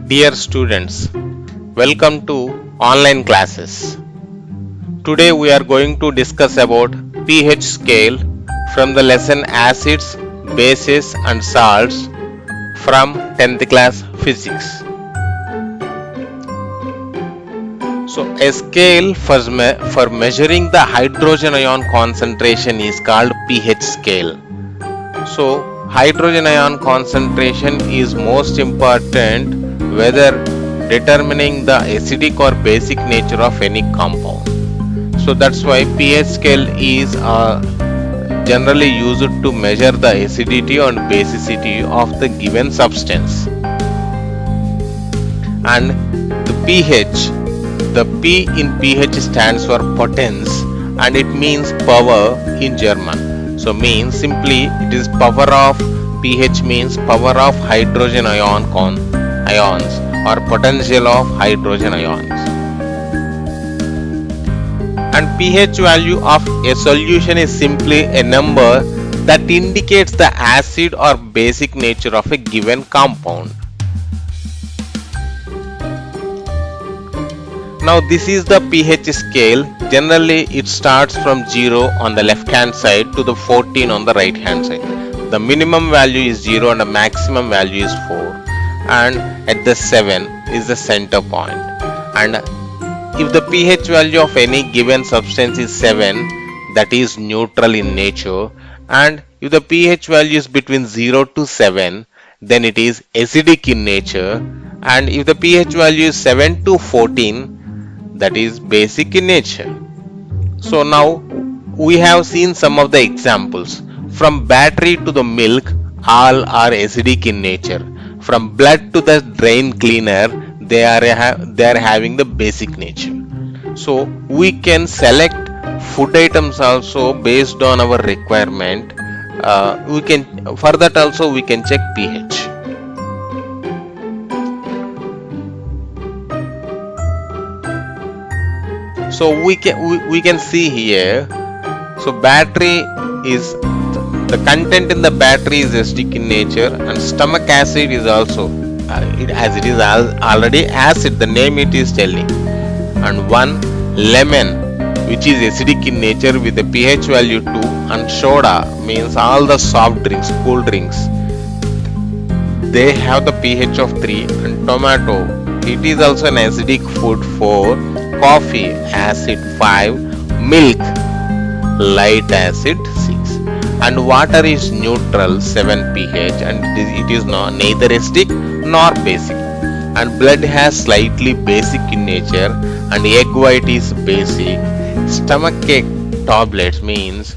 Dear students, welcome to online classes. Today we are going to discuss about pH scale from the lesson Acids, Bases and Salts from 10th class physics. So a scale for measuring the hydrogen ion concentration is called pH scale. So hydrogen ion concentration is most important whether determining the acidic or basic nature of any compound. So that's why pH scale is generally used to measure the acidity and basicity of the given substance. And the P in pH stands for potence and it means power in German. So means simply it is power of pH means power of hydrogen ions or potential of hydrogen ions. And pH value of a solution is simply a number that indicates the acid or basic nature of a given compound. Now this is the pH scale. Generally it starts from 0 on the left hand side to the 14 on the right hand side. The minimum value is 0 and the maximum value is 4. And at the 7 is the center point. And if the pH value of any given substance is 7, that is neutral in nature. And if the pH value is between 0 to 7, then it is acidic in nature. And if the pH value is 7 to 14, that is basic in nature. So now we have seen some of the examples. From battery to the milk, all are acidic in nature. From blood to the drain cleaner, they are having the basic nature. So we can select food items also based on our requirement. For that also we can check pH. So we can see here. So battery is the content in the battery is acidic in nature, and stomach acid is also as it is already acid, the name it is telling. And one lemon, which is acidic in nature with a pH value 2, and soda means all the soft drinks, cool drinks, they have the pH of 3. And tomato, it is also an acidic food 4. Coffee acid 5. Milk light acid 6. And water is neutral 7 pH and it is neither acidic nor basic. And blood has slightly basic in nature and egg white is basic. Stomachache tablets means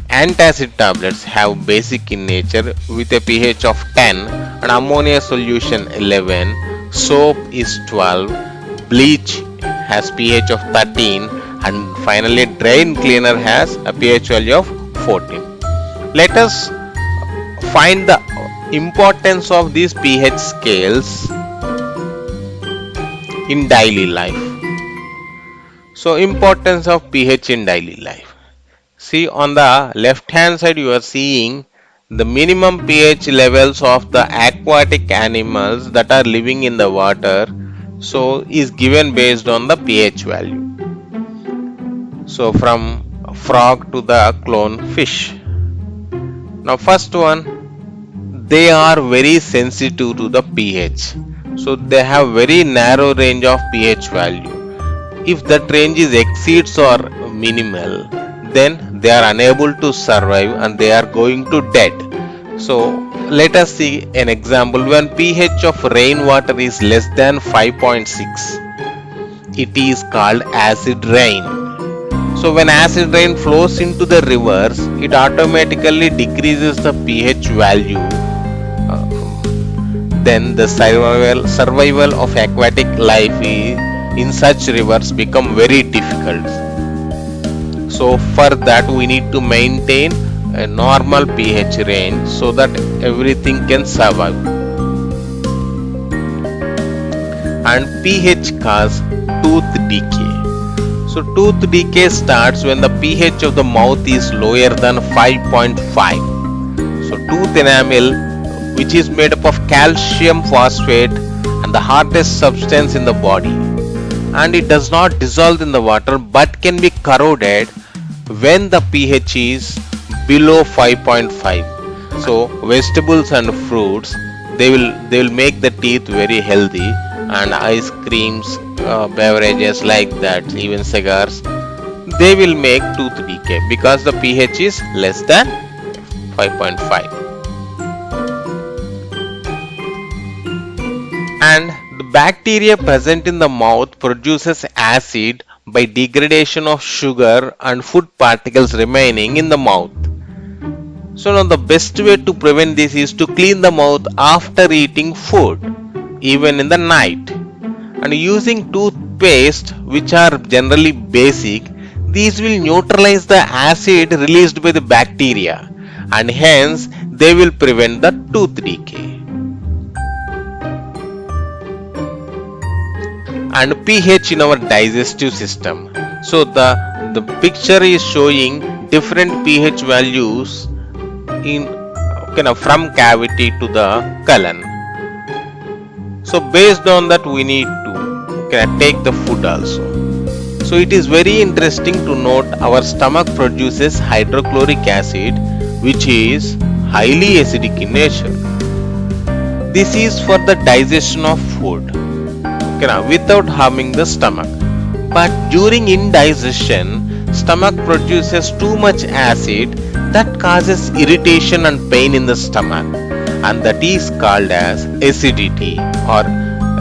antacid tablets have basic in nature with a pH of 10 and ammonia solution 11. Soap is 12. Bleach has pH of 13 and finally drain cleaner has a pH value of 14. Let us find the importance of these pH scales in daily life. So importance of pH in daily life. See, on the left hand side you are seeing the minimum pH levels of the aquatic animals that are living in the water. So is given based on the pH value. So from frog to the clone fish. Now first one, they are very sensitive to the pH. So they have very narrow range of pH value. If that range is exceeds or minimal, then they are unable to survive and they are going to dead. So let us see an example. When pH of rainwater is less than 5.6, it is called acid rain. So when acid rain flows into the rivers, it automatically decreases the pH value. Then the survival of aquatic life in such rivers become very difficult. So for that we need to maintain a normal pH range so that everything can survive. And pH cause tooth decay. So tooth decay starts when the pH of the mouth is lower than 5.5. So tooth enamel, which is made up of calcium phosphate and the hardest substance in the body, and it does not dissolve in the water but can be corroded when the pH is below 5.5. So vegetables and fruits, they will make the teeth very healthy, and ice creams, beverages like that, even cigars, they will make tooth decay because the pH is less than 5.5. And the bacteria present in the mouth produces acid by degradation of sugar and food particles remaining in the mouth. So now the best way to prevent this is to clean the mouth after eating food, even in the night. And using toothpaste, which are generally basic, these will neutralize the acid released by the bacteria, and hence they will prevent the tooth decay. And pH in our digestive system. So the picture is showing different pH values in from cavity to the colon. So based on that we need to take the food also. So it is very interesting to note our stomach produces hydrochloric acid, which is highly acidic in nature. This is for the digestion of food without harming the stomach. But during indigestion, stomach produces too much acid that causes irritation and pain in the stomach, and that is called as acidity or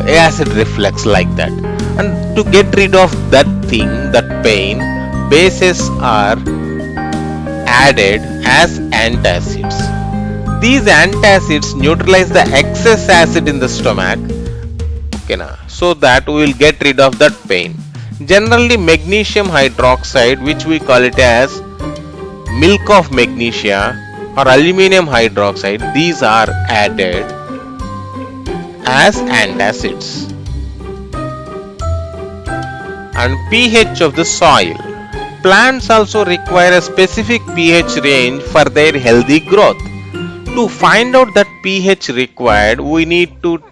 acid reflux, like that. And to get rid of that thing, that pain, bases are added as antacids. These antacids neutralize the excess acid in the stomach, so that we will get rid of that pain. Generally, magnesium hydroxide, which we call it as milk of magnesia, or aluminum hydroxide, these are added as antacids. And pH of the soil. Plants also require a specific pH range for their healthy growth. To find out that pH required, we need to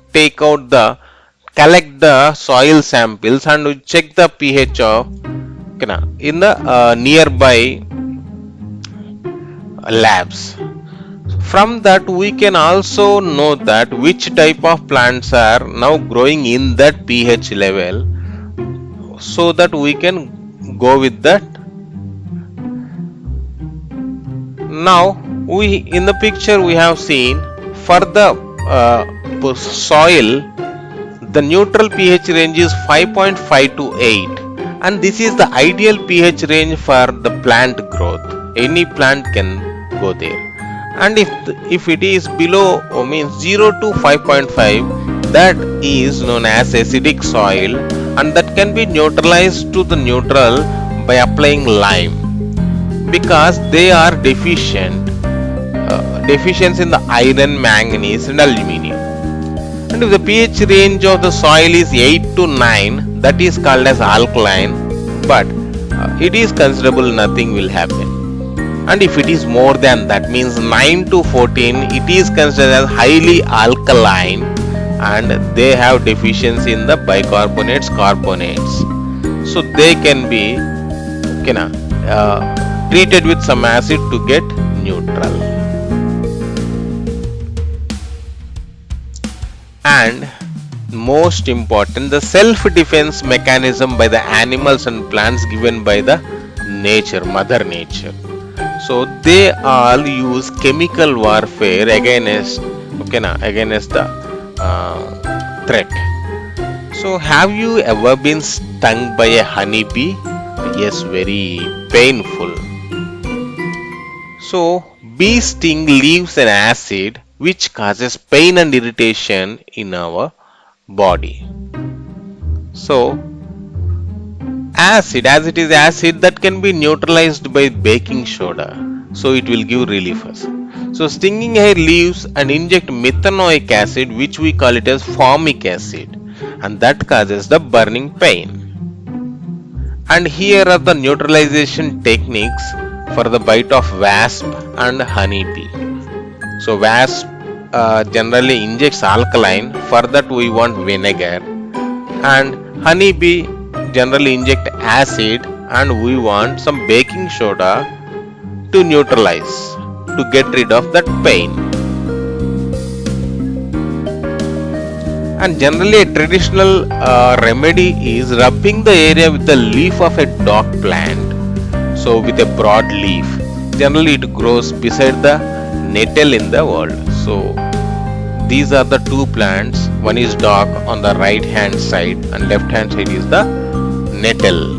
collect the soil samples and check the pH of in the nearby labs. From that we can also know that which type of plants are now growing in that pH level, so that we can go with that. Now in the picture we have seen for the soil, the neutral pH range is 5.5 to 8, and this is the ideal pH range for the plant growth. Any plant can go there. And if it is below, means 0 to 5.5, that is known as acidic soil, and that can be neutralized to the neutral by applying lime, because they are deficiency in the iron, manganese and aluminium. And if the pH range of the soil is 8 to 9, that is called as alkaline, but it is considerable, nothing will happen. And if it is more than that, means 9 to 14, it is considered as highly alkaline, and they have deficiency in the bicarbonates, carbonates. So they can be treated with some acid to get neutral. And most important, the self-defense mechanism by the animals and plants given by the nature, Mother Nature. So they all use chemical warfare against the threat. So have you ever been stung by a honeybee? Yes, very painful. So bee sting leaves an acid which causes pain and irritation in our body. So acid, as it is acid, that can be neutralized by baking soda, so it will give relief. So stinging hair leaves and inject methanoic acid, which we call it as formic acid, and that causes the burning pain. And here are the neutralization techniques for the bite of wasp and honeybee. So wasp generally injects alkaline. For that we want vinegar, and honeybee generally inject acid, and we want some baking soda to neutralize, to get rid of that pain. And generally a traditional remedy is rubbing the area with the leaf of a dog plant, so with a broad leaf. Generally it grows beside the nettle in the world. So these are the two plants. One is dog on the right hand side and left hand side is the nettle.